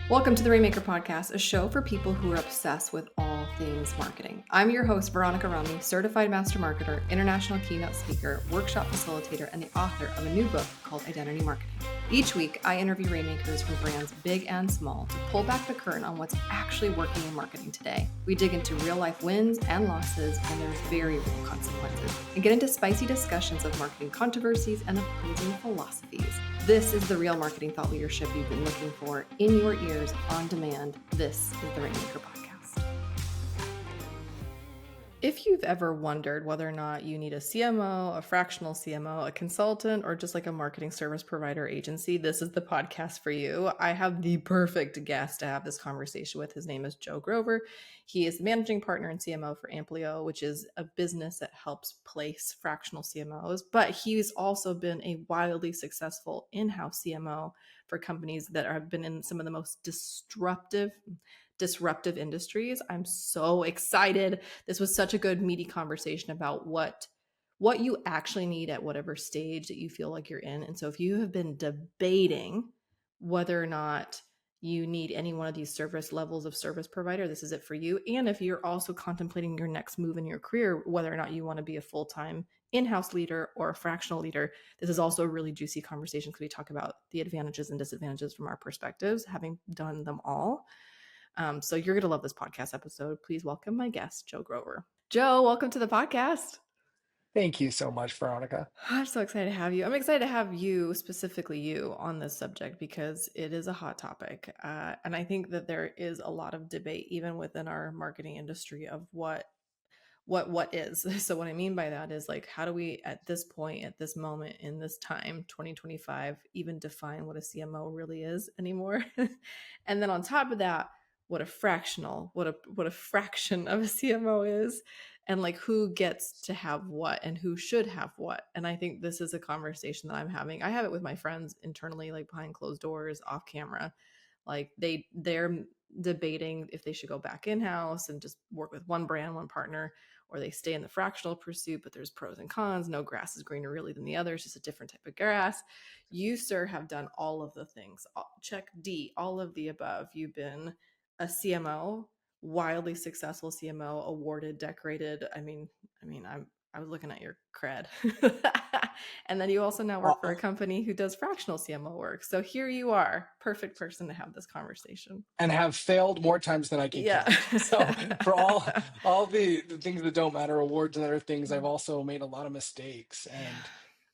Welcome to the Rainmaker Podcast, a show for people who are obsessed with all things marketing. I'm your host, Veronica, Romney, certified master marketer, international keynote speaker, workshop facilitator, and the author of a new book called Identity Marketing. Each week, I interview rainmakers from brands big and small to pull back the curtain on what's actually working in marketing today. We dig into real-life wins and losses and their very real consequences, and get into spicy discussions of marketing controversies and opposing philosophies. This is the real marketing thought leadership you've been looking for in your ears on demand. This is the Rainmaker Podcast. If you've ever wondered whether or not you need a CMO, a fractional CMO, a consultant, or just like a marketing service provider agency, this is the podcast for you. I have the perfect guest to have this conversation with. His name is Joe Grover. He is the managing partner and CMO for Amplio, which is a business that helps place fractional CMOs, but he's also been a wildly successful in-house CMO for companies that have been in some of the most disruptive industries. I'm so excited. This was such a good meaty conversation about what you actually need at whatever stage that you feel like you're in. And so if you have been debating whether or not you need any one of these service levels of service provider, this is it for you. And if you're also contemplating your next move in your career, whether or not you want to be a full-time in-house leader or a fractional leader, this is also a really juicy conversation because we talk about the advantages and disadvantages from our perspectives, having done them all. So you're going to love this podcast episode. Please welcome my guest, Joe Grover. Joe, welcome to the podcast. Thank you so much, Veronica. I'm so excited to have you. I'm excited to have you, specifically you, on this subject because it is a hot topic. And I think that there is a lot of debate, even within our marketing industry, of what is. So what I mean by that is, like, how do we at this point, at this moment in this time, 2025, even define what a CMO really is anymore? And then on top of that, what a fraction of a CMO is, and like who gets to have what and who should have what. And I think this is a conversation that I'm having. I have it with my friends internally, like behind closed doors, off camera. Like they're debating if they should go back in-house and just work with one brand, one partner, or they stay in the fractional pursuit, but there's pros and cons. No grass is greener really than the other. It's just a different type of grass. You, sir, have done all of the things. Check D, all of the above. You've been a CMO, wildly successful CMO, awarded, decorated. I was looking at your cred. And then you also now work for a company who does fractional CMO work. So here you are, perfect person to have this conversation. And have failed more times than I can count. So for all the things that don't matter, awards and other things, I've also made a lot of mistakes, and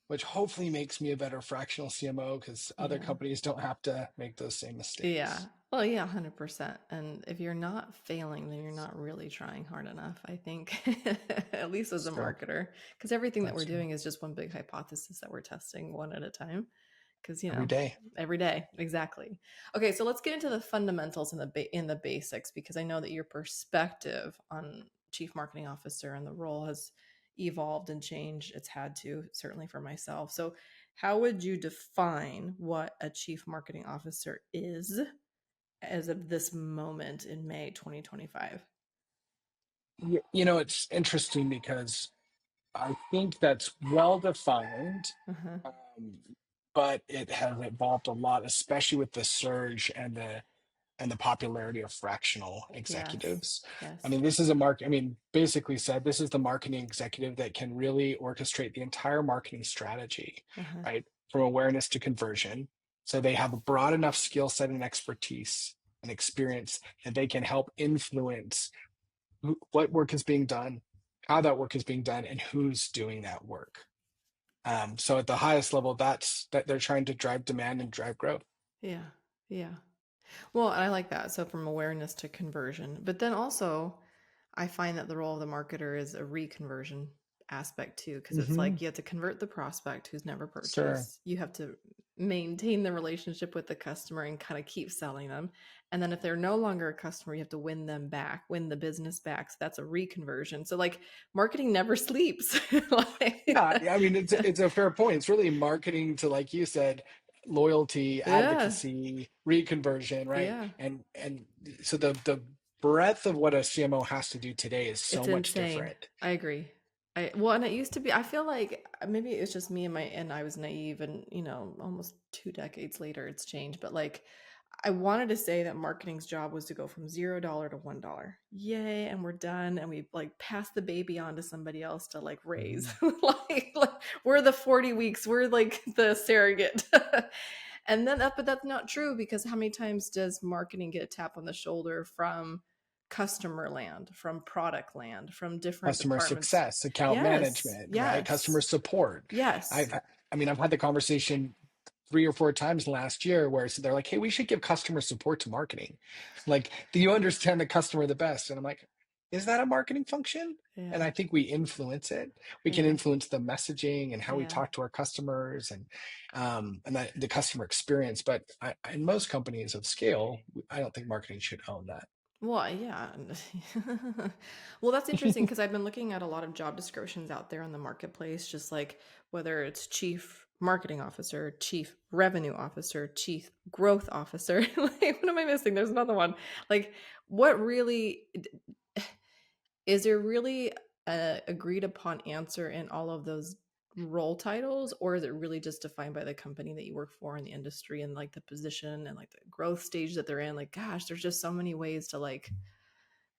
which hopefully makes me a better fractional CMO because other companies don't have to make those same mistakes. Yeah. Well, yeah, 100%. And if you're not failing, then you're not really trying hard enough, I think, at least as a marketer, because everything that we're doing is just one big hypothesis that we're testing one at a time. Because, every day. Exactly. Okay, so let's get into the fundamentals and the basics, because I know that your perspective on chief marketing officer and the role has evolved and changed. It's had to, certainly for myself. So how would you define what a chief marketing officer is as of this moment in May 2025? You know, it's interesting because I think that's well defined, but it has evolved a lot, especially with the surge and the popularity of fractional executives. Yes. I mean, this is basically said, this is the marketing executive that can really orchestrate the entire marketing strategy, right? From awareness to conversion. So they have a broad enough skill set and expertise and experience that they can help influence what work is being done, how that work is being done, and who's doing that work. So at the highest level, that they're trying to drive demand and drive growth. Yeah. Well, I like that. So from awareness to conversion, but then also I find that the role of the marketer is a reconversion aspect too, because it's like you have to convert the prospect who's never purchased. Sure. You have to maintain the relationship with the customer and kind of keep selling them. And then if they're no longer a customer, you have to win them back, win the business back. So that's a reconversion. So like marketing never sleeps. Yeah, I mean, it's a fair point. It's really marketing to, like you said, loyalty, advocacy, reconversion, right? Yeah. And so the breadth of what a CMO has to do today is so much different. I agree. And it used to be, I feel like maybe it was just me and I was naive, and almost 2 decades later it's changed. But like, I wanted to say that marketing's job was to go from $0 to $1. Yay, and we're done. And we like pass the baby on to somebody else to like raise. Mhm. like we're the 40 weeks, we're like the surrogate. And then but that's not true because how many times does marketing get a tap on the shoulder from customer land, from product land, from different Customer departments? success, account Yes, management, right? Customer yes, support. yes. I've had the conversation 3 or 4 times last year where they're like, "Hey, we should give customer support to marketing. Like, do you understand the customer the best?" And I'm like, "Is that a marketing function?" And Yeah, I think we influence it. We can yeah, influence the messaging and how we yeah. talk to our customers and that the customer experience. But in most companies of scale, I don't think marketing should own that. Well, yeah. Well, that's interesting because I've been looking at a lot of job descriptions out there in the marketplace, just like whether it's chief marketing officer, chief revenue officer, chief growth officer. Like, what am I missing? There's another one. Like, what really is there really a agreed upon answer in all of those role titles, or is it really just defined by the company that you work for in the industry and like the position and like the growth stage that they're in? Like, gosh, there's just so many ways to like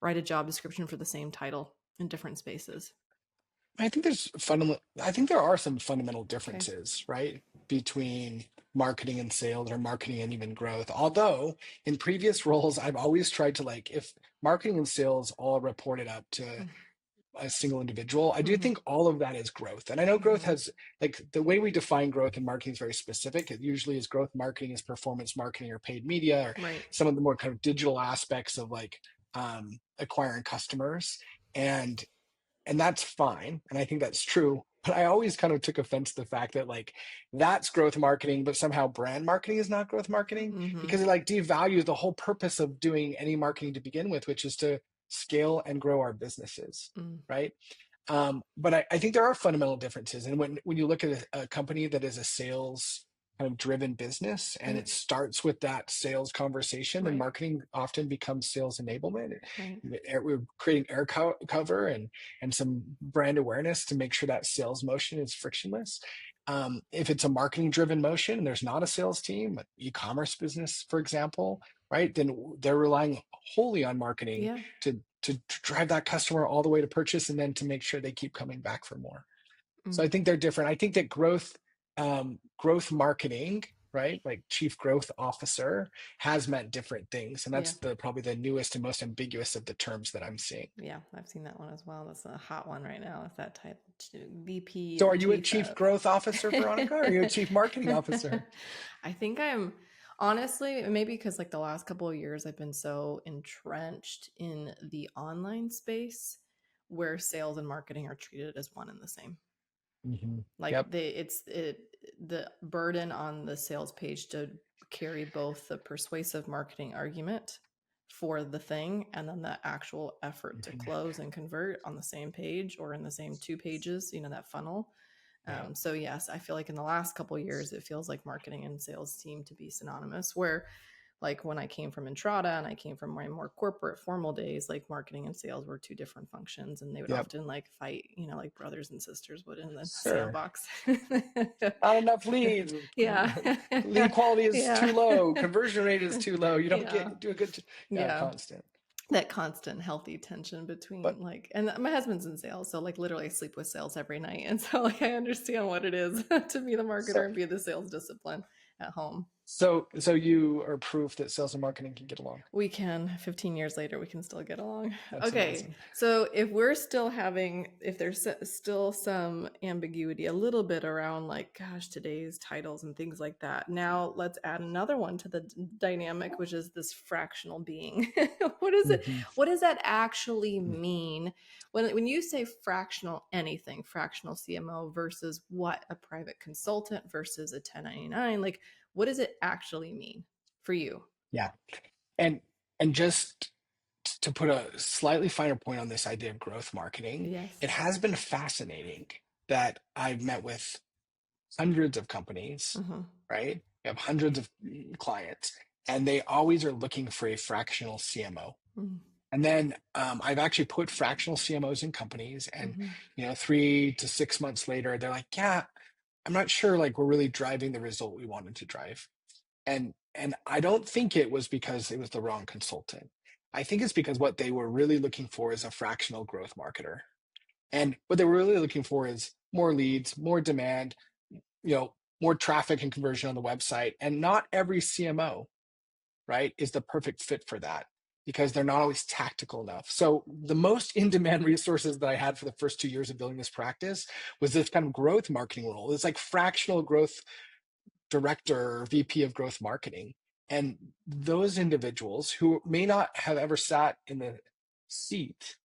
write a job description for the same title in different spaces. I think there are some fundamental Okay. differences, right, between marketing and sales or marketing and even growth. Although in previous roles, I've always tried to like if marketing and sales all reported up to a single individual, I do Mm-hmm. think all of that is growth. And I know growth Mm-hmm. has like the way we define growth in marketing is very specific. It usually is growth marketing is performance marketing or paid media or Right. some of the more kind of digital aspects of like acquiring customers. And and that's fine, and I think that's true, but I always kind of took offense to the fact that like that's growth marketing but somehow brand marketing is not growth marketing Mm-hmm. because it like devalues the whole purpose of doing any marketing to begin with, which is to scale and grow our businesses, Mm. right? But I think there are fundamental differences. And when you look at a company that is a sales kind of driven business and it Right. starts with that sales conversation, then Right. marketing often becomes sales enablement. Right. We're creating cover and some brand awareness to make sure that sales motion is frictionless. If it's a marketing driven motion and there's not a sales team, e-commerce business, for example, right, then they're relying wholly on marketing Yeah. to drive that customer all the way to purchase and then to make sure they keep coming back for more. So Mm. I think they're different. I think that growth marketing, right, like chief growth officer, has meant different things, and Yeah. that's the probably the newest and most ambiguous of the terms that I'm seeing. Yeah. I've seen that one as well. That's a hot one right now. Is that type VP So or are you a chief chief of? growth officer, Veronica, or are you a chief marketing officer? I think I'm honestly maybe because like the last couple of years I've been so entrenched in the online space where sales and marketing are treated as one and the same. Like Yep. the burden on the sales page to carry both the persuasive marketing argument for the thing and then the actual effort to Mhm. close and convert on the same page or in the same two pages, that funnel. Yeah. So yes, I feel like in the last couple of years, it feels like marketing and sales seem to be synonymous. Where like when I came from Entrada and I came from my more corporate formal days, like marketing and sales were two different functions and they would Yep. often like fight, like brothers and sisters would in the Sure. sandbox. Not enough leads. Yeah. Lead quality is too Yeah. low. Conversion rate is too low. You don't Yeah. get do a good. Yeah, Yeah. constant. That constant healthy tension But between like, and my husband's in sales, so like literally I sleep with sales every night. And so like I understand what it is to be the marketer so and be the sales discipline at home. so you are proof that sales and marketing can get along. We can, 15 years later, we can still get along. That's Okay. amazing. So if there's still some ambiguity, a little bit around like, gosh, today's titles and things like that. Now let's add another one to the dynamic, which is this fractional being. What is it? Mhm. What does that actually mean? When you say fractional anything, fractional CMO versus what a private consultant versus a 1099, like what does it actually mean for you? Yeah. And and just to put a slightly finer point on this idea of growth marketing, it Yes. has been fascinating that I've met with hundreds of companies, Mhm. right? We have hundreds of clients, and they always are looking for a fractional CMO. Mhm. And then I've actually put fractional CMOs in companies, and Mhm. 3 to 6 months later, they're like, "Yeah, I'm not sure. Like, we're really driving the result we wanted to drive." And I don't think it was because it was the wrong consultant. I think it's because what they were really looking for is a fractional growth marketer. And what they were really looking for is more leads, more demand, more traffic and conversion on the website. And not every CMO, right, is the perfect fit for that because they're not always tactical enough. So the most in-demand resources that I had for the first 2 years of building this practice was this kind of growth marketing role. It's like fractional growth director or VP of growth marketing. And those individuals who may not have ever sat in the seat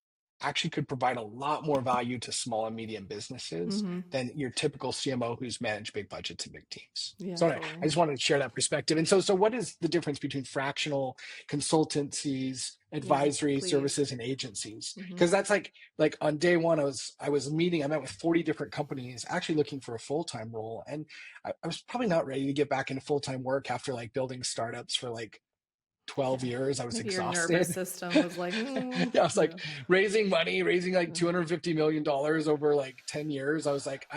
actually could provide a lot more value to small and medium businesses than your typical CMO who's managed big budgets and big teams. Yeah, So anyway, I totally. just wanted to share that perspective. And so what is the difference between fractional consultancies, Yeah, advisory please. services, and agencies? Because that's like on day one, I met with 40 different companies actually looking for a full-time role. And I was probably not ready to get back into full-time work after like building startups for like 12 Yeah. years. I was Maybe your nervous exhausted. system was like, Yeah, I was like yeah. raising money, raising like $250 million over like 10 years. I was like,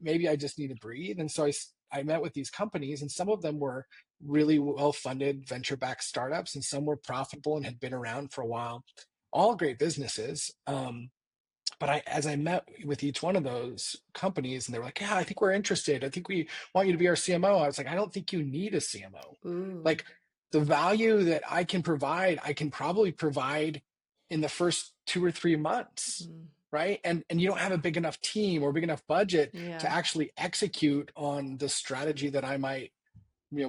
maybe I just need to breathe. And so I met with these companies, and some of them were really well-funded venture-backed startups, and some were profitable and had been around for a while, all great businesses. But as I met with each one of those companies, and they were like, yeah, I think we're interested. I think we want you to be our CMO. I was like, I don't think you need a CMO. Ooh. Like the value that I can provide, I can probably provide in the first 2 or 3 months. Right. And you don't have a big enough team or big enough budget to Yeah. actually execute on the strategy that I might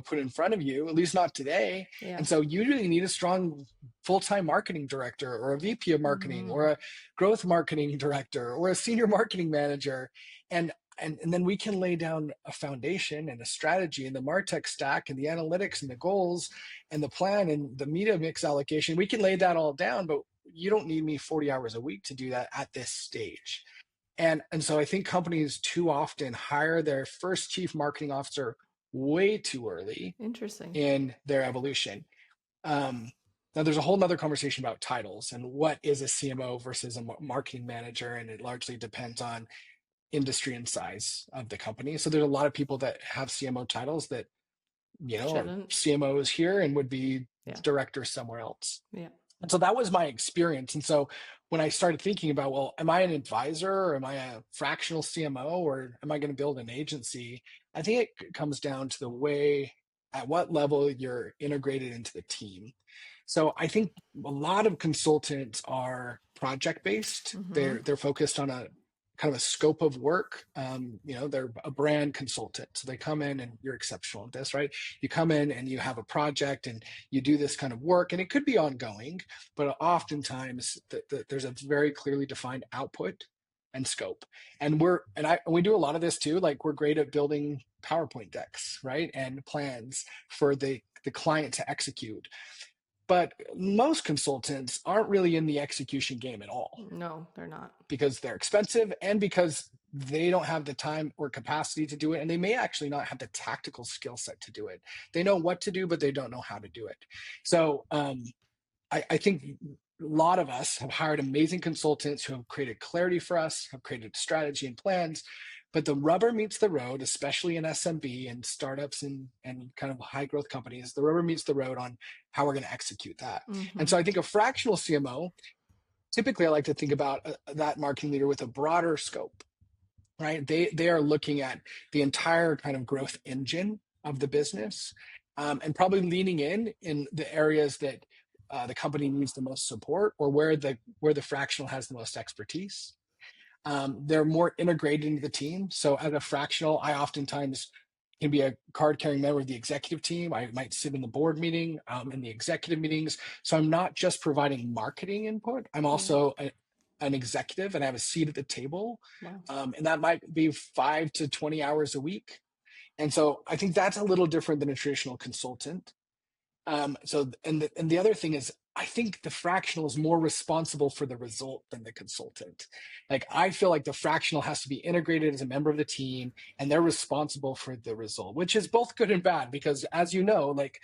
put in front of you, at least not today. Yeah. And so you really need a strong full-time marketing director or a VP of marketing or a growth marketing director or a senior marketing manager. And then we can lay down a foundation and a strategy and the MarTech stack and the analytics and the goals and the plan and the media mix allocation. We can lay that all down, but you don't need me 40 hours a week to do that at this stage. And so I think companies too often hire their first chief marketing officer way too early Interesting. in their evolution. Now, there's a whole nother conversation about titles and what is a CMO versus a marketing manager, and it largely depends on industry and size of the company. So there's a lot of people that have CMO titles that are Shouldn't. CMOs here and would be Yeah. directors somewhere else. Yeah. And so that was my experience. And so when I started thinking about, well, am I an advisor or am I a fractional CMO or am I going to build an agency? I think it comes down to the way, at what level you're integrated into the team. So I think a lot of consultants are project based. They're focused on a kind of a scope of work. They're a brand consultant. So they come in and you're exceptional at this, right? You come in and you have a project and you do this kind of work, and it could be ongoing, but oftentimes there's a very clearly defined output and scope. And we do a lot of this too. Like we're great at building PowerPoint decks, right? And plans for the client to execute. But most consultants aren't really in the execution game at all No, they're not. because they're expensive and because they don't have the time or capacity to do it. And they may actually not have the tactical skill set to do it. They know what to do, but they don't know how to do it. So I think a lot of us have hired amazing consultants who have created clarity for us, have created strategy and plans. But the rubber meets the road, especially in SMB and startups and kind of high growth companies. The rubber meets the road on how we're going to execute that. And so I think a fractional CMO, typically I like to think about that marketing leader with a broader scope, right? They are looking at the entire kind of growth engine of the business, and probably leaning in the areas that the company needs the most support or where the fractional has the most expertise. They're more integrated into the team. So as a fractional, I oftentimes can be a card-carrying member of the executive team. I might sit in the board meeting, in the executive meetings. So I'm not just providing marketing input. I'm also an executive and I have a seat at the table. Wow. And that might be 5 to 20 hours a week. And so I think that's a little different than a traditional consultant. The other thing is, I think the fractional is more responsible for the result than the consultant. Like I feel like the fractional has to be integrated as a member of the team, and they're responsible for the result, which is both good and bad because, as you know, like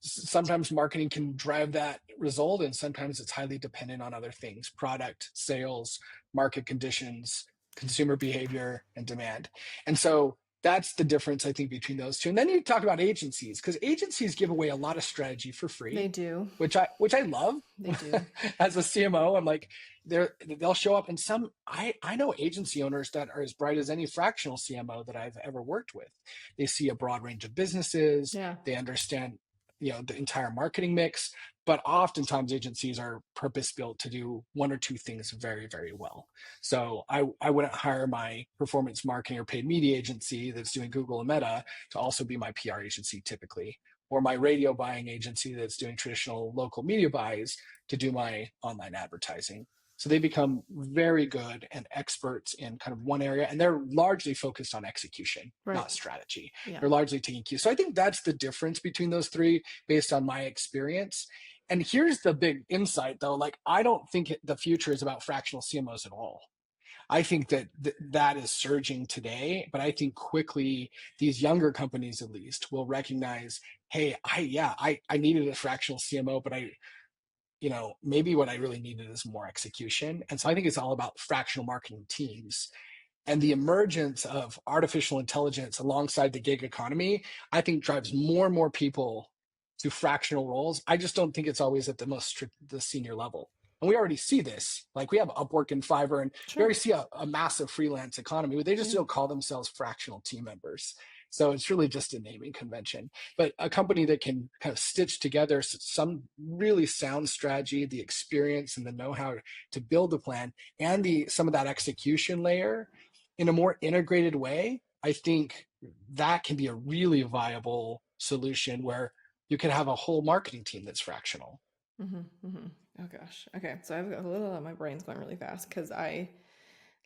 sometimes marketing can drive that result, and sometimes it's highly dependent on other things: product, sales, market conditions, consumer behavior, and demand. And so that's the difference, I think, between those two. And then you talk about agencies, because agencies give away a lot of strategy for They free, do. which I love. They do. As a CMO, I'm like, they'll show up, and some I know agency owners that are as bright as any fractional CMO that I've ever worked with. They see a broad range of businesses, Yeah. they understand, the entire marketing mix, but oftentimes agencies are purpose built to do one or two things very, very well. So I wouldn't hire my performance marketing or paid media agency that's doing Google and Meta to also be my PR agency typically, or my radio buying agency that's doing traditional local media buys to do my online advertising. So they become very good and experts in kind of one area, and they're largely focused on execution, Right. not strategy. Yeah. They're largely taking cues. So I think that's the difference between those three based on my experience. And here's the big insight though, like I don't think the future is about fractional CMOs at all. I think that that is surging today, but I think quickly these younger companies at least will recognize, hey, I needed a fractional CMO, but maybe what I really needed is more execution. And so I think it's all about fractional marketing teams. And the emergence of artificial intelligence alongside the gig economy, I think drives more and more people to fractional roles. I just don't think it's always at the senior level. And we already see this. Like we have Upwork and Fiverr, and we Sure. already see a massive freelance economy, but they just don't call themselves fractional team members. So it's really just a naming convention. But a company that can kind of stitch together some really sound strategy, the experience and the know-how to build the plan, and some of that execution layer in a more integrated way, I think that can be a really viable solution where you can have a whole marketing team that's fractional. Mm-hmm, mm-hmm. Oh gosh. Okay. So I've got a little, my brain's going really fast because I,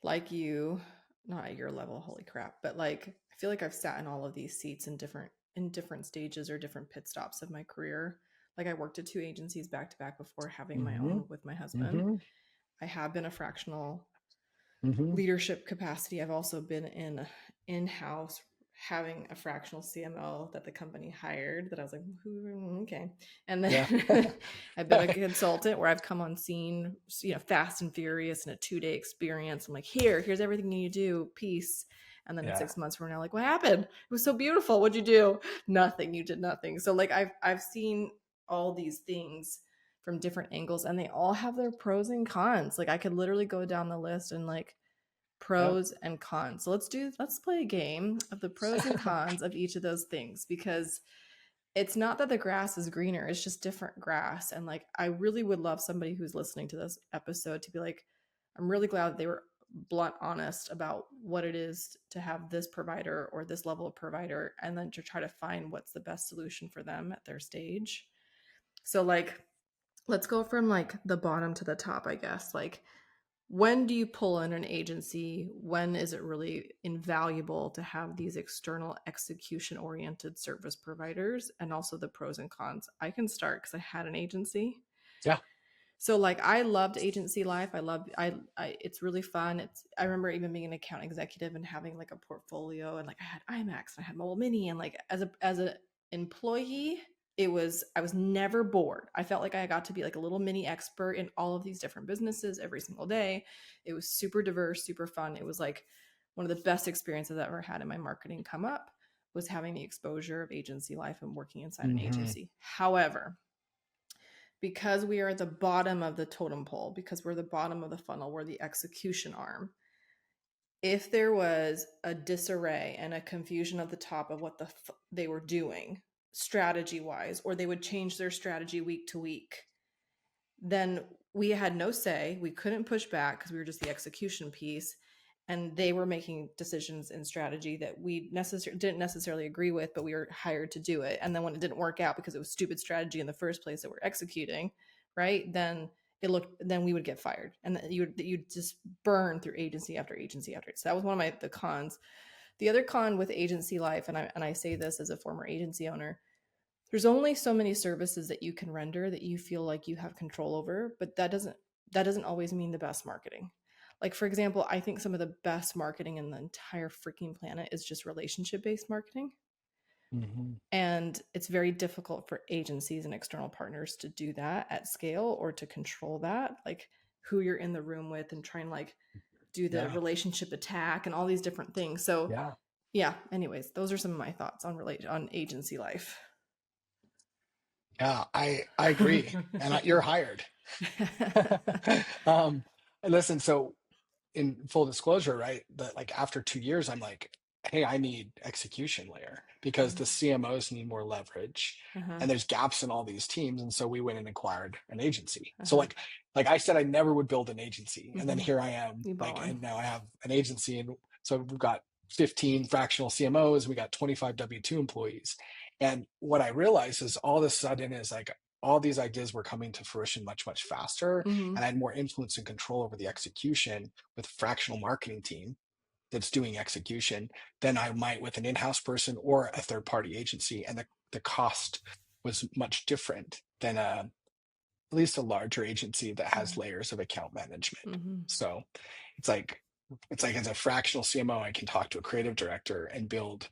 like you, not at your level, holy crap, but like I feel like I've sat in all of these seats in different stages or different pit stops of my career. Like I worked at two agencies back to back before having my Mm-hmm. own with my husband. Mm-hmm. I have been a fractional Mm-hmm. leadership capacity. I've also been in-house having a fractional CMO that the company hired that I was like, okay. And then Yeah. I've been a consultant where I've come on scene, fast and furious in a 2-day experience. I'm like, here's everything you need to do. Peace. And then in Yeah. 6 months from now, like, what happened? It was so beautiful. What'd you do? Nothing. You did nothing. So like I've seen all these things from different angles and they all have their pros and cons. Like I could literally go down the list and like Yeah. pros and cons. So let's play a game of the pros and cons of each of those things because it's not that the grass is greener, it's just different grass. And like I really would love somebody who's listening to this episode to be like, I'm really glad that they were blunt honest about what it is to have this provider or this level of provider and then to try to find what's the best solution for them at their stage. So like let's go from like the bottom to the top, I guess. Like when do you pull in an agency? When is it really invaluable to have these external execution oriented service providers and also the pros and cons? I can start because I had an agency. Yeah. So like I loved agency life. I it's really fun. I remember even being an account executive and having like a portfolio and like I had IMAX and I had Mobile Mini and like as a employee, I was never bored. I felt like I got to be like a little mini expert in all of these different businesses every single day. It was super diverse, super fun. It was like one of the best experiences I've ever had in my marketing come up was having the exposure of agency life and working inside an Mm-hmm. agency. However, because we are at the bottom of the totem pole, because we're the bottom of the funnel, we're the execution arm. If there was a disarray and a confusion at the top of what they were doing strategy wise, or they would change their strategy week to week, then we had no say. We couldn't push back because we were just the execution piece. And they were making decisions in strategy that we didn't necessarily agree with, but we were hired to do it. And then when it didn't work out because it was stupid strategy in the first place that we're executing, right? Then we would get fired, and you'd just burn through agency after agency after. So that was one of the cons. The other con with agency life, and I say this as a former agency owner, there's only so many services that you can render that you feel like you have control over, but that doesn't always mean the best marketing. Like for example, I think some of the best marketing in the entire freaking planet is just relationship based marketing. Mm-hmm. And it's very difficult for agencies and external partners to do that at scale or to control that, like who you're in the room with and try and like do the Yeah. relationship attack and all these different things. So Yeah. Yeah. Anyways, those are some of my thoughts on agency life. Yeah, I agree. And you're hired. um, and listen, so in full disclosure, right, that like after 2 years, I'm like, hey, I need execution layer because the CMOs need more leverage Uh-huh. and there's gaps in all these teams. And so we went and acquired an agency. So Uh-huh. like I said, I never would build an agency. And then Mm-hmm. here I am, You bought like, one. and now I have an agency. And so we've got 15 fractional CMOs, we got 25 W2 employees. And what I realized is all of a sudden is like all these ideas were coming to fruition much, much faster. Mm-hmm. And I had more influence and control over the execution with fractional marketing team that's doing execution than I might with an in-house person or a third-party agency. And the cost was much different than at least a larger agency that has layers of account management. Mm-hmm. So it's like as a fractional CMO, I can talk to a creative director and build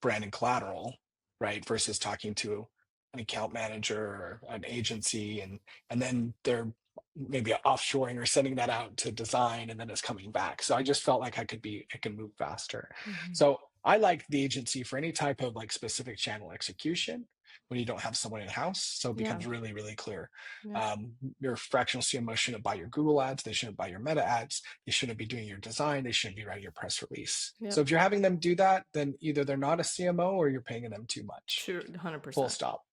brand and collateral, right? Versus talking to an account manager or an agency, and then they're maybe offshoring or sending that out to design, and then it's coming back. So I just felt like I can move faster. Mm-hmm. So I like the agency for any type of like specific channel execution when you don't have someone in house. So it Yeah. becomes really, really clear. Yeah. Your fractional CMO shouldn't buy your Google ads. They shouldn't buy your Meta ads. They shouldn't be doing your design. They shouldn't be writing your press release. Yep. So if you're having them do that, then either they're not a CMO or you're paying them too much. Sure. 100%. Full stop.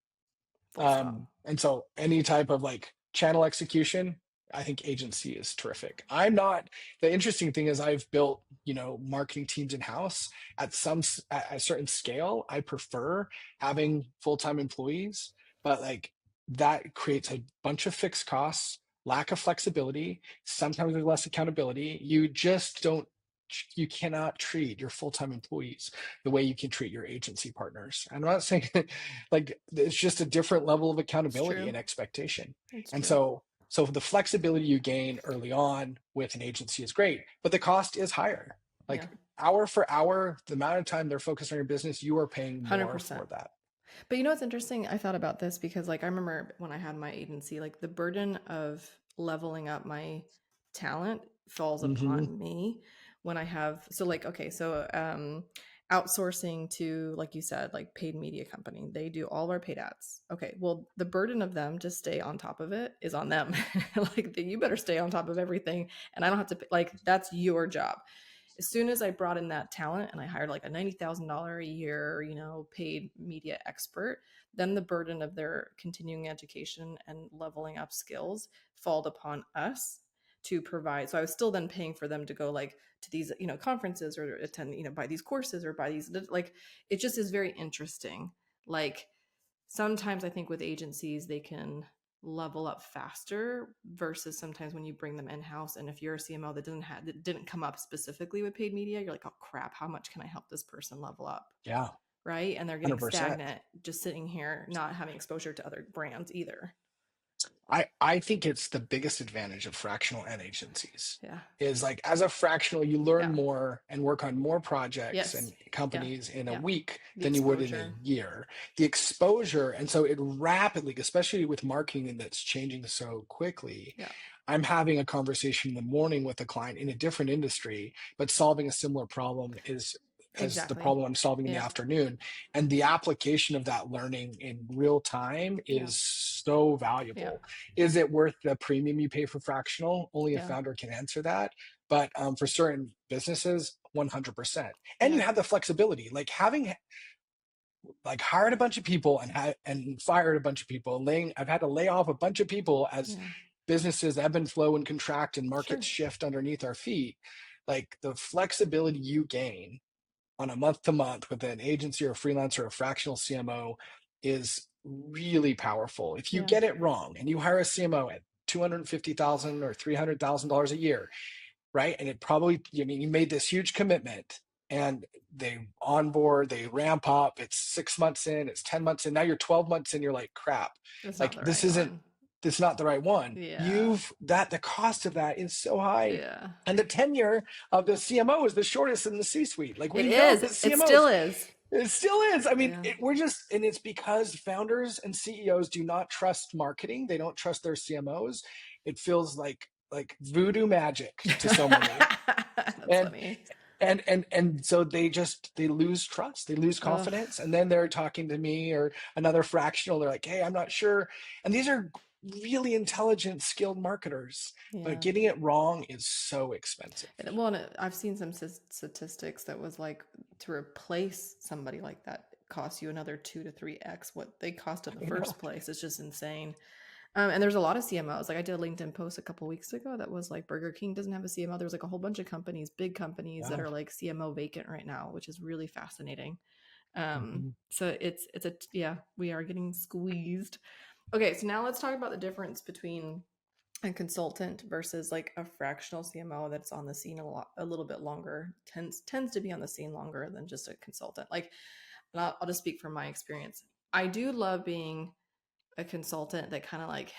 Full stop. And so any type of like channel execution, I think agency is terrific. I'm not, the interesting thing is I've built, marketing teams in house at at a certain scale. I prefer having full-time employees, but like that creates a bunch of fixed costs, lack of flexibility. Sometimes there's less accountability. You cannot treat your full-time employees the way you can treat your agency partners. I'm not saying like it's just a different level of accountability and expectation. It's And true. so the flexibility you gain early on with an agency is great, but the cost is higher. Like hour for hour, the amount of time they're focused on your business, you are paying more 100%. for that. But you know what's interesting? I thought about this because like I remember when I had my agency, like the burden of leveling up my talent falls upon me when I have outsourcing to, like you said, like paid media company. They do all of our paid ads. Okay, well, the burden of them to stay on top of it is on them. Like you better stay on top of everything, and I don't have to like that's your job. As soon as I brought in that talent and I hired like a $90,000 a year, paid media expert, then the burden of their continuing education and leveling up skills falled upon us to provide. So I was still then paying for them to go like to these, conferences or attend, buy these courses or buy these, like, it just is very interesting. Like sometimes I think with agencies, they can level up faster versus sometimes when you bring them in-house, and if you're a CMO that didn't come up specifically with paid media, you're like, oh crap, how much can I help this person level up? Yeah. Right. And they're getting 100%. stagnant just sitting here not having exposure to other brands either. I think it's the biggest advantage of fractional and agencies. Yeah. Is like as a fractional, you learn more and work on more projects and companies in a week than you would in a year. The exposure, and so it rapidly, especially with marketing that's changing so quickly. Yeah. I'm having a conversation in the morning with a client in a different industry, but solving a similar problem as the problem I'm solving in the afternoon. And the application of that learning in real time is so valuable. Is it worth the premium you pay for fractional? Only a founder can answer that. But for certain businesses, 100%. And you have the flexibility, like having like hired a bunch of people and fired a bunch of people. I've had to lay off a bunch of people as businesses ebb and flow and contract and markets shift underneath our feet. Like the flexibility you gain on a month to month with an agency or a freelancer or a fractional CMO is really powerful. If you get it wrong and you hire a CMO at $250,000 or $300,000 a year, right? And it probably, you made this huge commitment and they onboard, they ramp up, it's 6 months in, it's 10 months in, now you're 12 months in, you're like, crap, like this isn't, it's not the right one. The cost of that is so high. And the tenure of the CMO is the shortest in the C-suite. Like we know that CMOs, it still is. It still is. I mean, and it's because founders and CEOs do not trust marketing. They don't trust their CMOs. It feels like voodoo magic to so many. That's funny. And so they lose trust, they lose Ugh, confidence, and then they're talking to me or another fractional. They're like, hey, I'm not sure. And these are really intelligent, skilled marketers, but yeah. getting it wrong is so expensive. Well, and I've seen some statistics that was like to replace somebody like that costs you another 2 to 3x what they cost in the I know. first place. It's just insane. And there's a lot of CMOs. Like I did a LinkedIn post a couple weeks ago that was like Burger King doesn't have a CMO. There's like a whole bunch of companies, big companies that Yeah. are like CMO vacant right now, which is really fascinating. Mhm. So it's a yeah, we are getting squeezed. Okay, so now let's talk about the difference between a consultant versus like a fractional CMO that's on the scene a little bit longer, tends to be on the scene longer than just a consultant. Like, and I'll just speak from my experience. I do love being a consultant that kind of like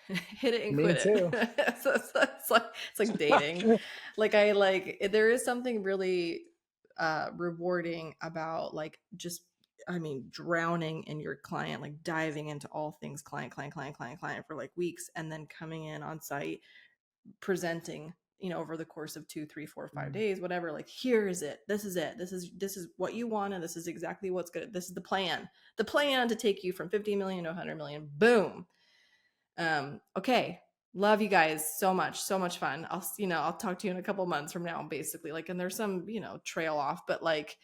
hit it and Me quit too. it. So it's like dating. Like I like there is something really rewarding about like just I mean drowning in your client, like diving into all things client for like weeks and then coming in on site presenting over the course of 2 3 4 5 days, whatever, like here is it, this is what you want, and this is exactly what's good, this is the plan to take you from 50 million to 100 million, boom. Okay, love you guys so much fun. I'll talk to you in a couple months from now basically, like, and there's some trail off, but like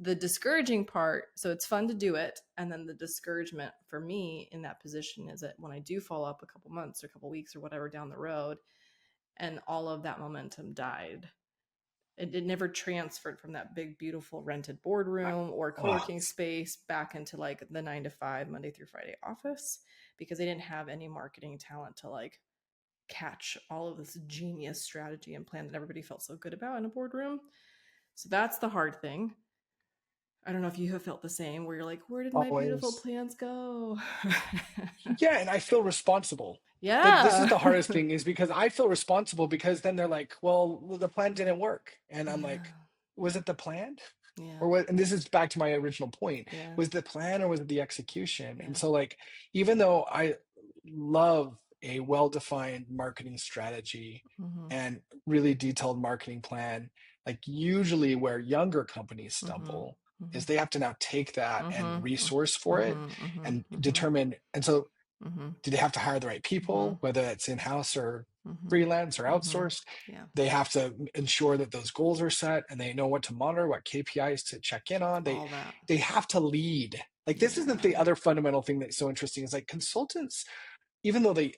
the discouraging part, so it's fun to do it, and then the discouragement for me in that position is that when I do follow up a couple months or a couple weeks or whatever down the road and all of that momentum died, it never transferred from that big beautiful rented boardroom or Oh, co-working space back into like the 9 to 5 Monday through Friday office, because they didn't have any marketing talent to like catch all of this genius strategy and plan that everybody felt so good about in a boardroom. So that's the hard thing. I don't know if you have felt the same, where you're like, where did my beautiful always. plans go? Yeah, and I feel responsible. This is Yeah. the hardest thing, is because I feel responsible, because then they're like, well, the plan didn't work. And I'm like, Yeah. was it the plan? Yeah. Or what? And this is back to my original point. Yeah. Was the plan or was it the execution? And Yeah. so like, even though I love a well-defined marketing strategy Mm-hmm. and really detailed marketing plan, like usually where younger companies Mm-hmm. stumble Mm-hmm. is they have to now take that and Mm-hmm. resource for it Mm-hmm. and Mm-hmm. determine. And so Mm-hmm. do they have to hire the right Mm-hmm. people, whether that's in-house or Mm-hmm. freelance or Mm-hmm. outsourced? Yeah. They have to ensure that those goals are set and they know what to monitor, what KPIs to check in on. They All that. they have to lead. Like, this isn't Yeah. the other fundamental thing that's so interesting, is like consultants, even though they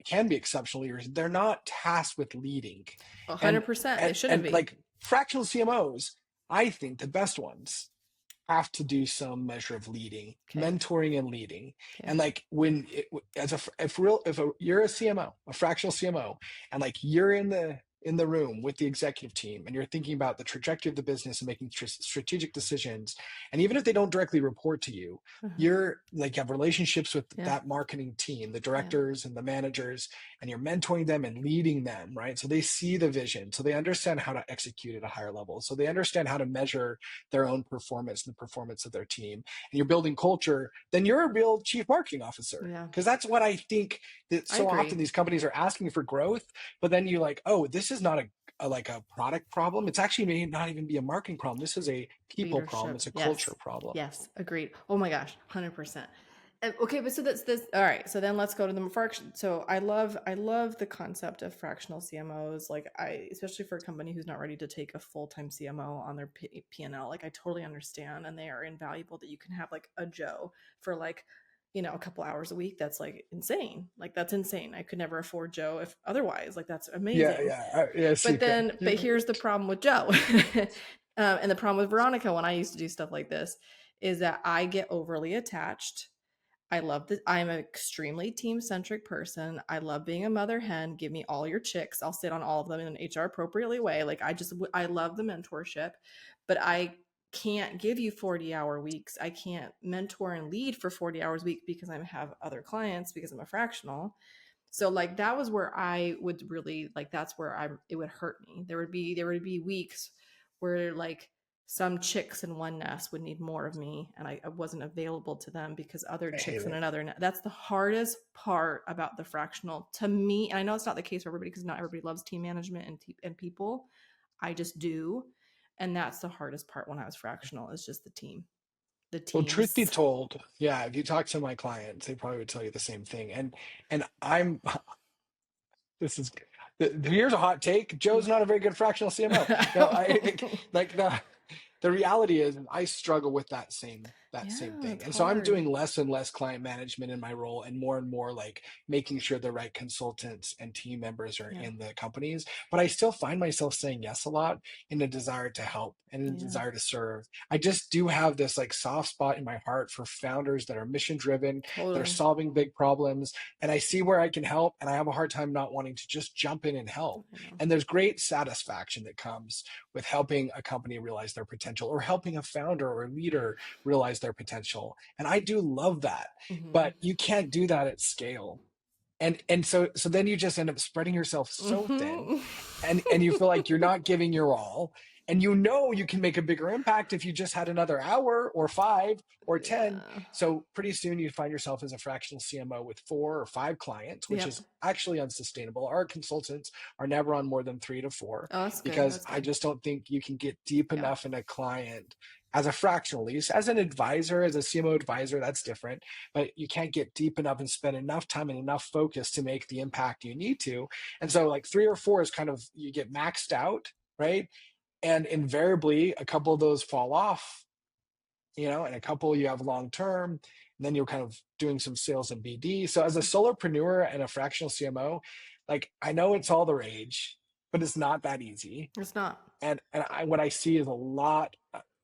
can be exceptional leaders, they're not tasked with leading. and 100%. They and, shouldn't and be. like fractional CMOs, I think the best ones have to do some measure of leading, Okay. mentoring and leading. And Okay. like when it, as a you're a CMO, a fractional CMO, and like you're in the room with the executive team and you're thinking about the trajectory of the business and making strategic decisions, and even if they don't directly report to you, Uh-huh. you're like, you have relationships with Yeah. that marketing team, the Yeah. directors and the managers, and you're mentoring them and leading them, right? So they see the vision, so they understand how to execute at a higher level, so they understand how to measure their own performance and the performance of their team, and you're building culture. Then you're a real chief marketing officer, Yeah. because that's what I think, that I so often agree. these companies are asking for growth, but then you're like, oh, this is not like a product problem. It's actually may not even be a marketing problem. This is a people problem. Leadership. It's a culture Yes. problem. Yes. Agreed. Oh my gosh. 100%. Okay, but so that's this. All right. So then let's go to the fraction. So I love the concept of fractional CMOs. Like especially for a company who's not ready to take a full-time CMO on their P&L. Like I totally understand, and they are invaluable that you can have like a Joe for like a couple hours a week. That's like insane. Like that's insane. I could never afford Joe if otherwise. Like that's Yeah, amazing. yes, you could. But here's the problem with Joe, and the problem with Veronica when I used to do stuff like this is that I get overly attached. I love that. I'm an extremely team centric person. I love being a mother hen. Give me all your chicks. I'll sit on all of them in an HR appropriately way. Like I love the mentorship, but I can't give you 40-hour weeks. I can't mentor and lead for 40 hours a week because I have other clients because I'm a fractional. So like that was where I would really like, that's where it would hurt me. There would be weeks where like some chicks in one nest would need more of me, and I wasn't available to them because other I hate chicks in it. another nest. That's the hardest part about the fractional to me. And I know it's not the case for everybody because not everybody loves team management and people. I just do. And that's the hardest part when I was fractional, is just the team. The Well, truth be teams. told, yeah, if you talk to my clients, they probably would tell you the same thing. And I'm this is here's a hot take. Joe's not a very good fractional CMO. No, I think like the reality is I struggle with that same Yeah, thing. it's And so I'm hard. doing less and less client management in my role and more like making sure the right consultants and team members are Yeah. in the companies. But I still find myself saying yes a lot in a desire to help and a Yeah. desire to serve. I just do have this like soft spot in my heart for founders that are mission driven, that are Totally. solving big problems. And I see where I can help. And I have a hard time not wanting to just jump in and help. I know. And there's great satisfaction that comes with helping a company realize their potential or helping a founder or a leader realize their potential. And I do love that, Mm-hmm. but you can't do that at scale. And so then you just end up spreading yourself so thin, Mm-hmm. and you feel like you're not giving your all, and you know you can make a bigger impact if you just had another hour or 5 or 10. Yeah. So pretty soon you find yourself as a fractional CMO with 4 or 5 clients, which Yep. is actually unsustainable. Our consultants are never on more than 3 to 4 Oh, that's good. because That's I good. just don't think you can get deep Yeah. enough in a client as a fractional lease. As an advisor, as a CMO advisor, that's different, but you can't get deep enough and spend enough time and enough focus to make the impact you need to. And so like 3 or 4 is kind of, you get maxed out, right? And invariably a couple of those fall off, and a couple you have long term, and then you're kind of doing some sales and BD. So as a solopreneur and a fractional CMO, like I know it's all the rage, but it's not that easy. It's not. And what I see is a lot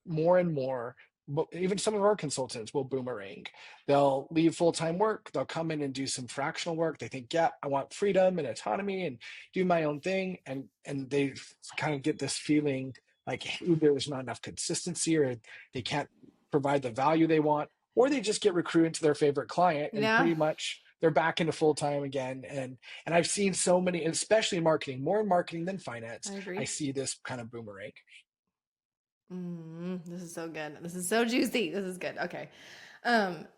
more and more. But even some of our consultants will boomerang. They'll leave full-time work. They'll come in and do some fractional work. They think, yeah, I want freedom and autonomy and do my own thing. And they kind of get this feeling like, hey, there's not enough consistency, or they can't provide the value they want, or they just get recruited to their favorite client and Yeah. pretty much they're back into full-time again. And I've seen so many, especially in marketing, more in marketing than finance, I I agree. see this kind of boomerang. This is so good. This is so juicy. This is good. Okay.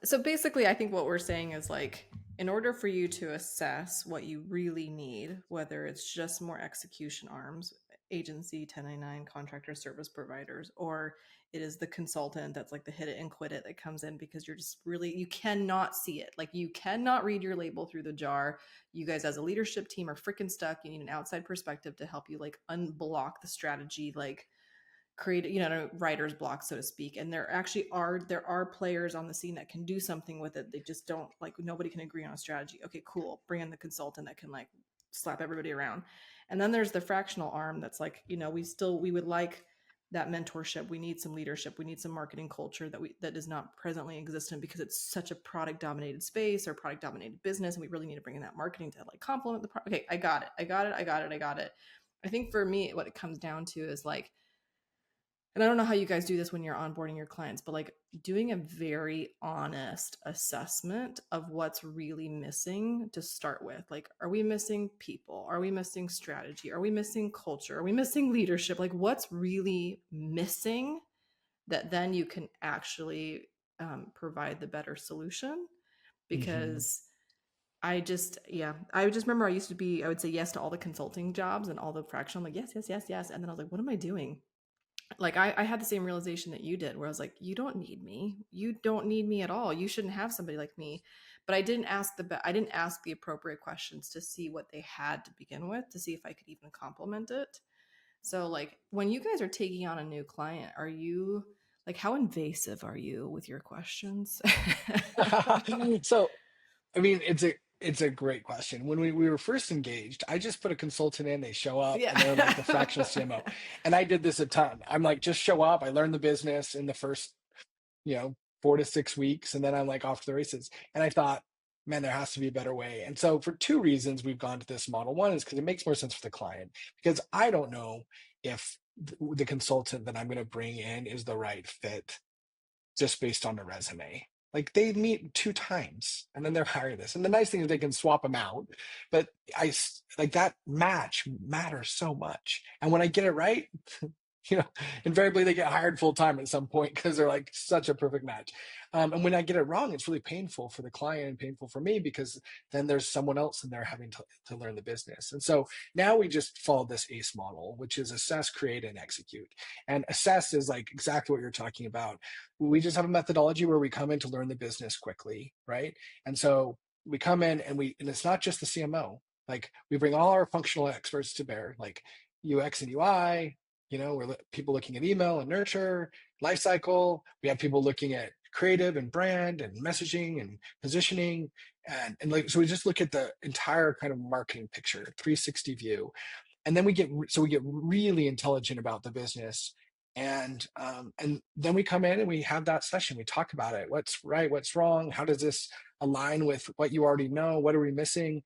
So basically, I think what we're saying is like, in order for you to assess what you really need, whether it's just more execution arms, agency, 1099, contractor, service providers, or it is the consultant that's like the hit it and quit it that comes in because you're just really, you cannot see it. Like you cannot read your label through the jar. You guys as a leadership team are freaking stuck. You need an outside perspective to help you like unblock the strategy, like create, writer's block, so to speak. And there are players on the scene that can do something with it. They just don't, like, nobody can agree on a strategy. Okay, cool, bring in the consultant that can like slap everybody around. And then there's the fractional arm that's like, we would like that mentorship. We need some leadership. We need some marketing culture that is not presently existent because it's such a product dominated space or product dominated business, and we really need to bring in that marketing to like complement the okay, I got it. I think for me what it comes down to is like, and I don't know how you guys do this when you're onboarding your clients, but like doing a very honest assessment of what's really missing to start with. Like, are we missing people? Are we missing strategy? Are we missing culture? Are we missing leadership? Like, what's really missing that then you can actually provide the better solution? Mm-hmm. Because I just remember I would say yes to all the consulting jobs and all the fractional. I'm like, yes, yes, yes, yes. And then I was like, what am I doing? Like I had the same realization that you did, where I was like, you don't need me. You don't need me at all. You shouldn't have somebody like me. But I didn't ask the appropriate questions to see what they had to begin with, to see if I could even complement it. So like when you guys are taking on a new client, are you like, how invasive are you with your questions? So, I mean, it's a great question. When we were first engaged, I just put a consultant in, they show up, Yeah. and they're like the fractional CMO. And I did this a ton. I'm like, just show up. I learned the business in the first, you know, 4 to 6 weeks, and then I'm like off to the races. And I thought, man, there has to be a better way. And so for 2 reasons, we've gone to this model. One is because it makes more sense for the client, because I don't know if the consultant that I'm going to bring in is the right fit just based on the resume. Like they meet 2 times and then they're hiring this. And the nice thing is they can swap them out. But like that match matters so much. And when I get it right, invariably they get hired full time at some point because they're like such a perfect match. And when I get it wrong, it's really painful for the client and painful for me, because then there's someone else in there having to learn the business. And so now we just follow this ACE model, which is assess, create, and execute. And assess is like exactly what you're talking about. We just have a methodology where we come in to learn the business quickly, right? And so we come in and it's not just the CMO. Like, we bring all our functional experts to bear, like UX and UI. We're people looking at email and nurture, lifecycle. We have people looking at creative and brand and messaging and positioning. And like, so we just look at the entire kind of marketing picture, 360 view. And then we get really intelligent about the business. And then we come in and we have that session. We talk about it. What's right? What's wrong? How does this align with what you already know? What are we missing?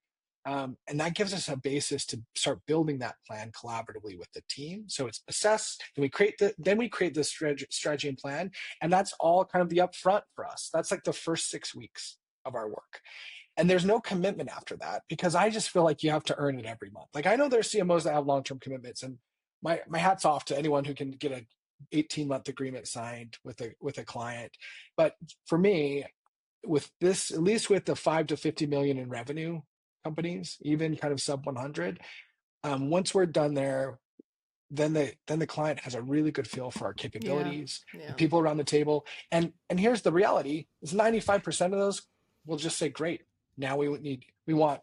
And that gives us a basis to start building that plan collaboratively with the team. So it's assess, and then we create the strategy and plan, and that's all kind of the upfront for us. That's like the first 6 weeks of our work. And there's no commitment after that, because I just feel like you have to earn it every month. Like, I know there's CMOs that have long-term commitments, and my hat's off to anyone who can get an 18-month agreement signed with a client. But for me, with this, at least with the 5 to 50 million in revenue companies, even kind of sub 100, once we're done there, then the client has a really good feel for our capabilities, the people around the table. And here's the reality: is 95% of those will just say, great, now we want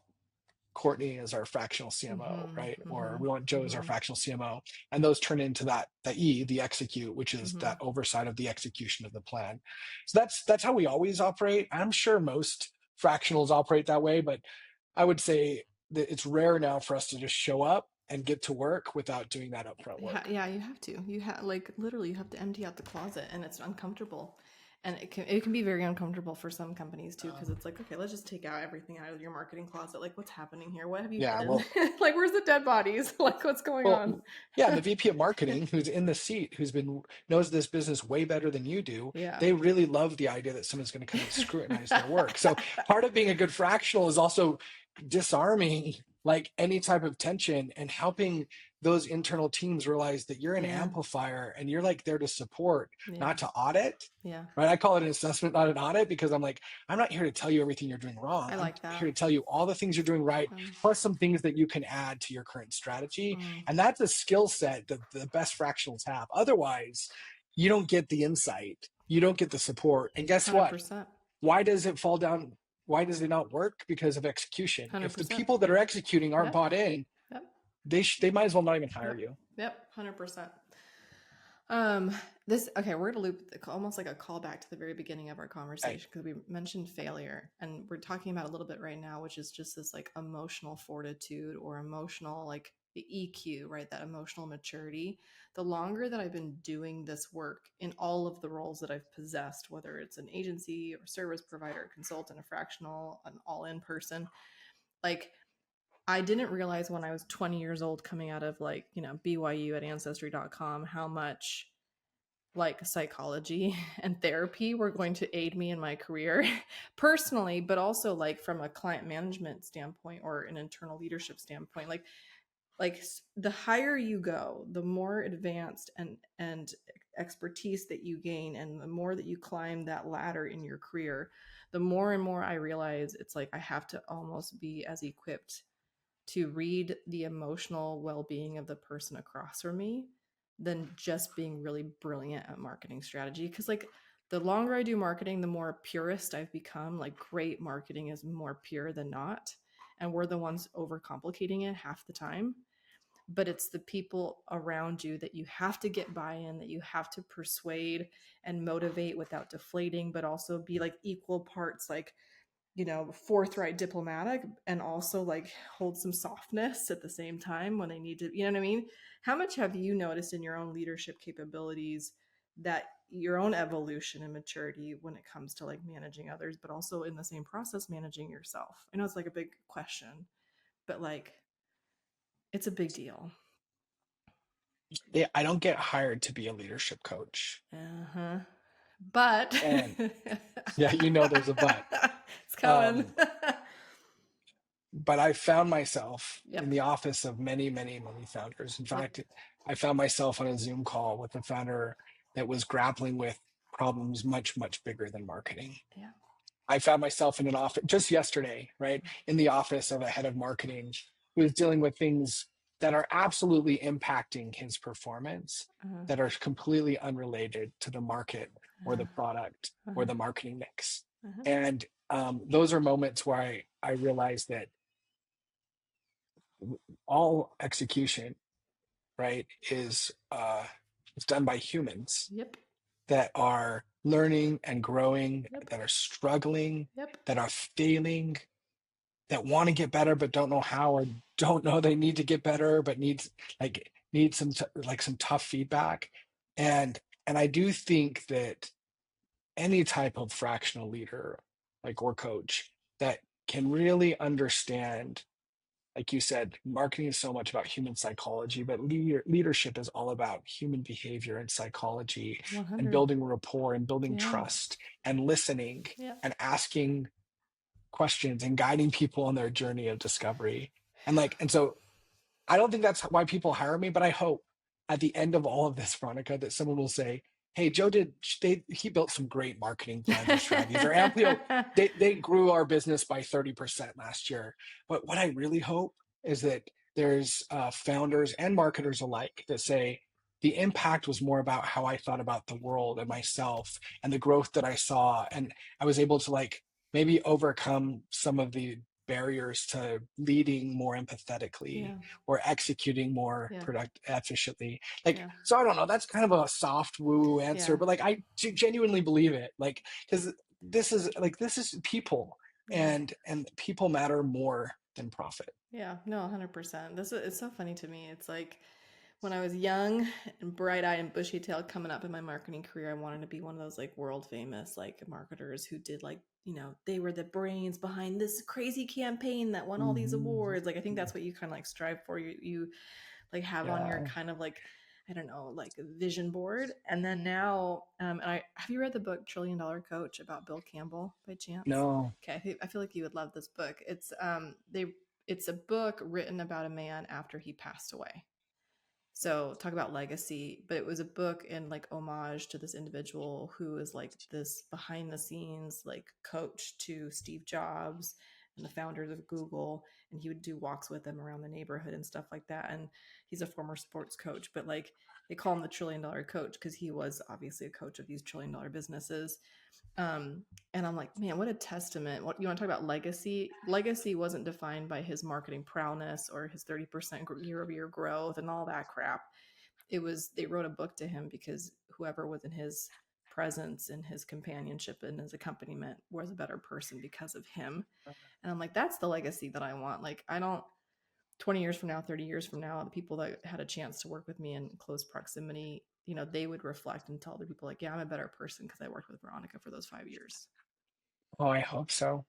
Courtney as our fractional CMO, right? Or we want Joe as our fractional CMO. And those turn into the execute, which is that oversight of the execution of the plan. So that's how we always operate. I'm sure most fractionals operate that way, but I would say that it's rare now for us to just show up and get to work without doing that upfront work. Yeah, you have to. You have, like, literally, you have to empty out the closet, and it's uncomfortable. And it can be very uncomfortable for some companies too, because it's like, okay, let's just take out everything out of your marketing closet. Like, what's happening here? What have you hidden? Like, where's the dead bodies? Like, what's going on? Yeah, the VP of marketing who's in the seat, knows this business way better than you do. Yeah. They really love the idea that someone's going to come and scrutinize their work. So part of being a good fractional is also disarming like any type of tension and helping those internal teams realize that you're an amplifier and you're like there to support, not to audit. Right. I call it an assessment, not an audit, because I'm not here to tell you everything you're doing wrong. I like that. I'm here to tell you all the things you're doing right, plus some things that you can add to your current strategy. And that's a skill set that the best fractionals have. Otherwise, you don't get the insight, you don't get the support. And guess 100%. What? Why does it fall down? Why does it not work? Because of execution. 100%. If the people that are executing aren't bought in, they might as well not even hire you. 100%. We're gonna loop almost like a callback to the very beginning of our conversation, because we mentioned failure, and we're talking about a little bit right now, which is just this like emotional fortitude, or emotional, like the EQ, right? That emotional maturity. The longer that I've been doing this work in all of the roles that I've possessed, whether it's an agency or service provider, consultant, a fractional, an all-in person, like, I didn't realize when I was 20 years old, coming out of BYU at Ancestry.com, how much like psychology and therapy were going to aid me in my career personally, but also like from a client management standpoint or an internal leadership standpoint. Like the higher you go, the more advanced and expertise that you gain, and the more that you climb that ladder in your career, the more and more I realize it's like I have to almost be as equipped to read the emotional well-being of the person across from me than just being really brilliant at marketing strategy. Because like the longer I do marketing, the more purist I've become. Like, great marketing is more pure than not, and we're the ones overcomplicating it half the time. But it's the people around you that you have to get buy-in, that you have to persuade and motivate without deflating, but also be like equal parts, like, forthright diplomatic, and also like hold some softness at the same time when they need to, you know what I mean? How much have you noticed in your own leadership capabilities that your own evolution and maturity when it comes to like managing others, but also in the same process managing yourself? I know it's like a big question, but like it's a big deal. Yeah, I don't get hired to be a leadership coach. But and yeah, there's a but. It's coming. But I found myself in the office of many, many, many founders. In fact, I found myself on a Zoom call with a founder that was grappling with problems much, much bigger than marketing. Yeah. I found myself in an office just yesterday, right? In the office of a head of marketing who is dealing with things that are absolutely impacting his performance, Uh-huh. that are completely unrelated to the market or the product or Uh-huh. the marketing mix. Uh-huh. And those are moments where I realized that all execution, right, is done by humans Yep. that are learning and growing, Yep. that are struggling, Yep. that are failing, that want to get better but don't know how, or don't know they need to get better but need some tough feedback. And I do think that any type of fractional leader, like, or coach, that can really understand, like you said, marketing is so much about human psychology, but leadership is all about human behavior and psychology, and 100. building rapport and building Yeah. trust and listening Yeah. and asking questions and guiding people on their journey of discovery. And so I don't think that's why people hire me, but I hope at the end of all of this, Veronica, that someone will say, "Hey, Joe he built some great marketing plans and strategies." Or Amplio, they grew our business by 30% last year. But what I really hope is that there's founders and marketers alike that say the impact was more about how I thought about the world and myself and the growth that I saw, and I was able to, like, maybe overcome some of the barriers to leading more empathetically Yeah. or executing more Yeah. product efficiently. Like, Yeah. so I don't know, that's kind of a soft woo answer, Yeah. but like I genuinely believe it. Like, because this is people, Yeah. and people matter more than profit. Yeah. No, 100%. This is, it's so funny to me. It's like when I was young and bright-eyed and bushy-tailed coming up in my marketing career, I wanted to be one of those like world famous like marketers who did like, they were the brains behind this crazy campaign that won all these Mhm. awards. Like I think that's what you kind of like strive for. You like have on your Yeah. kind of like, I don't know, like vision board. And then now, and I have you read the book Trillion Dollar Coach about Bill Campbell by chance? No. Okay, I feel like you would love this book. It's a book written about a man after he passed away. So talk about legacy, but it was a book in like homage to this individual who is like this behind the scenes like coach to Steve Jobs and the founders of Google, and he would do walks with them around the neighborhood and stuff like that. And he's a former sports coach, but like they call him the trillion dollar coach because he was obviously a coach of these trillion-dollar businesses. Um, and I'm like, man, what a testament. What you want to talk about legacy? Legacy wasn't defined by his marketing prowess or his 30% year over year growth and all that crap. It was, they wrote a book to him because whoever was in his presence and his companionship and his accompaniment was a better person because of him. And I'm like, that's the legacy that I want. Like, I don't, 20 years from now, 30 years from now, the people that had a chance to work with me in close proximity, they would reflect and tell other people, like, yeah, I'm a better person because I worked with Veronica for those 5 years. Oh, I hope so.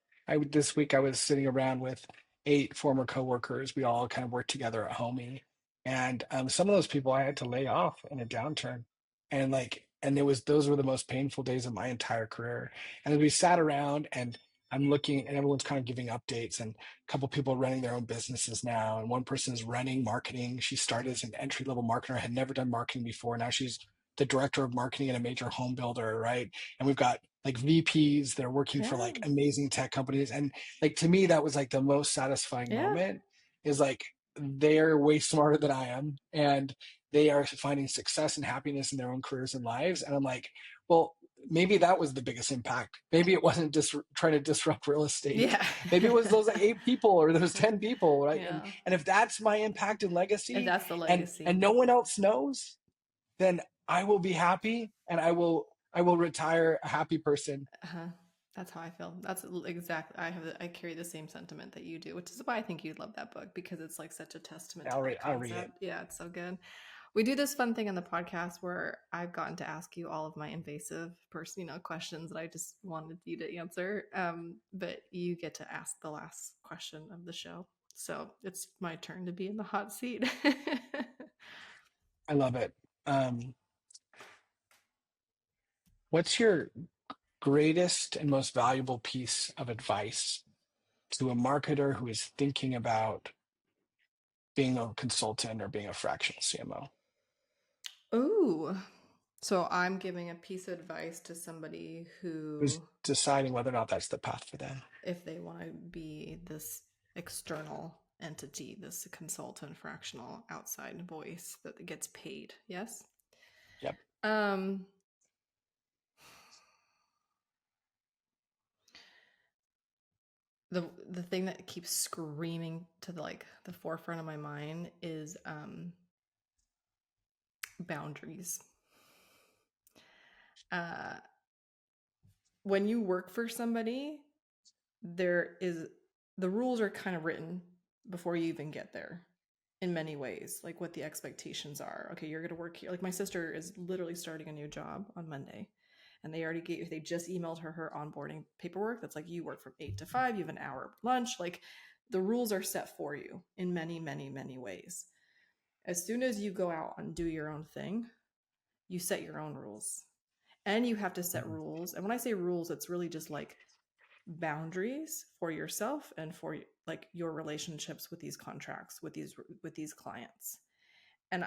This week I was sitting around with 8 former coworkers. We all kind of worked together at Homey, and some of those people I had to lay off in a downturn, and those were the most painful days of my entire career. And as we sat around, and I'm looking, and everyone's kind of giving updates, and a couple people running their own businesses now, and one person is running marketing. She started as an entry level marketer, had never done marketing before. Now she's the director of marketing at a major home builder, right? And we've got like VPs that are working for Yeah. like amazing tech companies. And like, to me, that was like the most satisfying Yeah. moment, is like, they're way smarter than I am, and they are finding success and happiness in their own careers and lives. And I'm like, well, maybe that was the biggest impact. Maybe it wasn't just trying to disrupt real estate. Yeah. Maybe it was those like 8 people or those 10 people, right? And Yeah. and if that's my impact and If legacy, that's the and legacy. no one else knows, then I will be happy, and I will retire a happy person. Uh-huh. That's how I feel. That's exactly. I carry the same sentiment that you do, which is why I think you'd love that book because it's like such a testament to that I'll read it. concept. Yeah, it's so good. We do this fun thing on the podcast where I've gotten to ask you all of my invasive questions that I just wanted you to answer. But you get to ask the last question of the show. So it's my turn to be in the hot seat. I love it. Um, what's your greatest and most valuable piece of advice to a marketer who is thinking about being a consultant or being a fractional CMO? Ooh. So I'm giving a piece of advice to somebody who's who, deciding whether or not that's the path for them. if they want to be this external entity, this consultant, fractional, outside voice that gets paid. Yes? Yep. Um, the thing that keeps screaming to the forefront of my mind is boundaries. When you work for somebody, the rules are kind of written before you even get there in many ways, like what the expectations are. Okay, you're going to work here. Like my sister is literally starting a new job on Monday, and they just emailed her onboarding paperwork that's like, you work from 8 to 5, you have an hour lunch. Like the rules are set for you in many, many, many ways. As soon as you go out and do your own thing, you set your own rules. And you have to set rules. And when I say rules, it's really just like boundaries for yourself and for like your relationships with these contracts, with these clients. And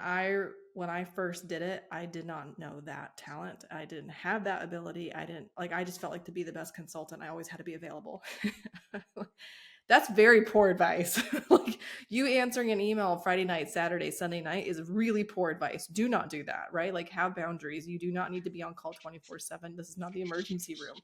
when I first did it, I did not know that talent. I didn't have that ability. I just felt like, to be the best consultant, I always had to be available. That's very poor advice. Like, you answering an email Friday night, Saturday, Sunday night is really poor advice. Do not do that, right? Like, have boundaries. You do not need to be on call 24/7. This is not the emergency room,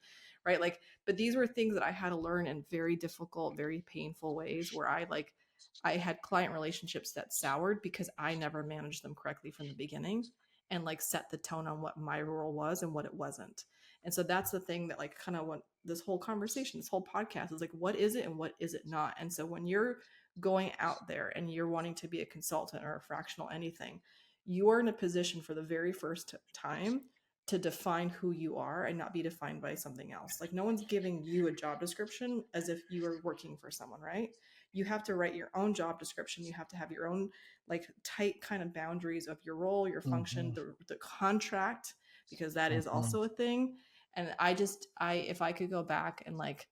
right? Like, but these were things that I had to learn in very difficult, very painful ways, where I had client relationships that soured because I never managed them correctly from the beginning, and like set the tone on what my role was and what it wasn't. And so that's the thing that like kind of what this whole conversation, this whole podcast is like, what is it and what is it not? And so when you're going out there and you're wanting to be a consultant or a fractional anything, you are in a position for the very first time to define who you are and not be defined by something else. Like, no one's giving you a job description as if you were working for someone, right? You have to write your own job description. You have to have your own like tight kind of boundaries of your role, your function, the contract, because that is also a thing. And if I could go back and like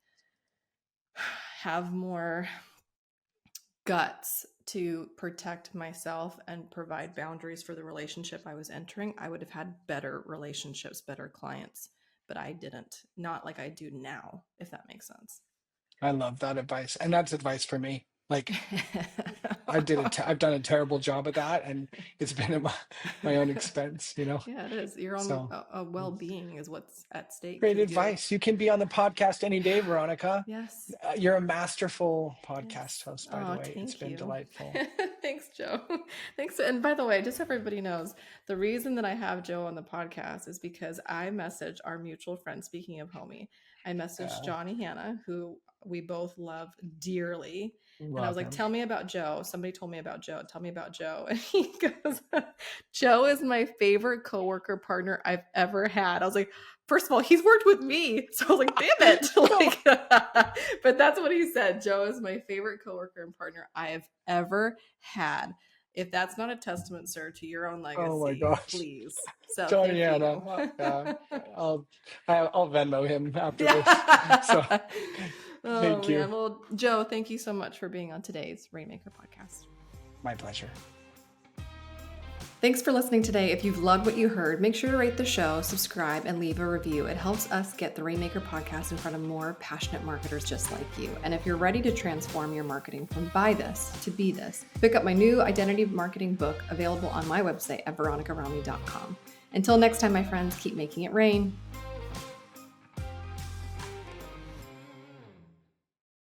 have more guts to protect myself and provide boundaries for the relationship I was entering, I would have had better relationships, better clients, but I didn't. Not like I do now, if that makes sense. I love that advice. And that's advice for me. Like, I've done a terrible job at that, and it's been at my own expense, Yeah, it is. Your own So well-being is what's at stake. great advice. You can be on the podcast any day, Veronica. Yes. You're a masterful podcast host, by the way. It's Thank been you. delightful. Thanks, Joe. Thanks. And by the way, just so everybody knows, the reason that I have Joe on the podcast is because I messaged our mutual friend, speaking of homie, I messaged Johnny Hanna, who we both love dearly. And I was like, tell me about Joe. Somebody told me about Joe. Tell me about Joe. And he goes, Joe is my favorite coworker partner I've ever had. I was like, first of all, he's worked with me. So I was like, damn it. Like, but that's what he said. Joe is my favorite coworker and partner I have ever had. If that's not a testament, sir, to your own legacy, oh my gosh, please. So Johnny thank you. I'll Venmo him after this. So thank you. Well, Joe, thank you so much for being on today's Rainmaker podcast. My pleasure. Thanks for listening today. If you've loved what you heard, make sure to rate the show, subscribe, and leave a review. It helps us get the Rainmaker podcast in front of more passionate marketers just like you. And if you're ready to transform your marketing from buy this to be this, pick up my new identity marketing book available on my website at veronicaromney.com. Until next time, my friends, keep making it rain.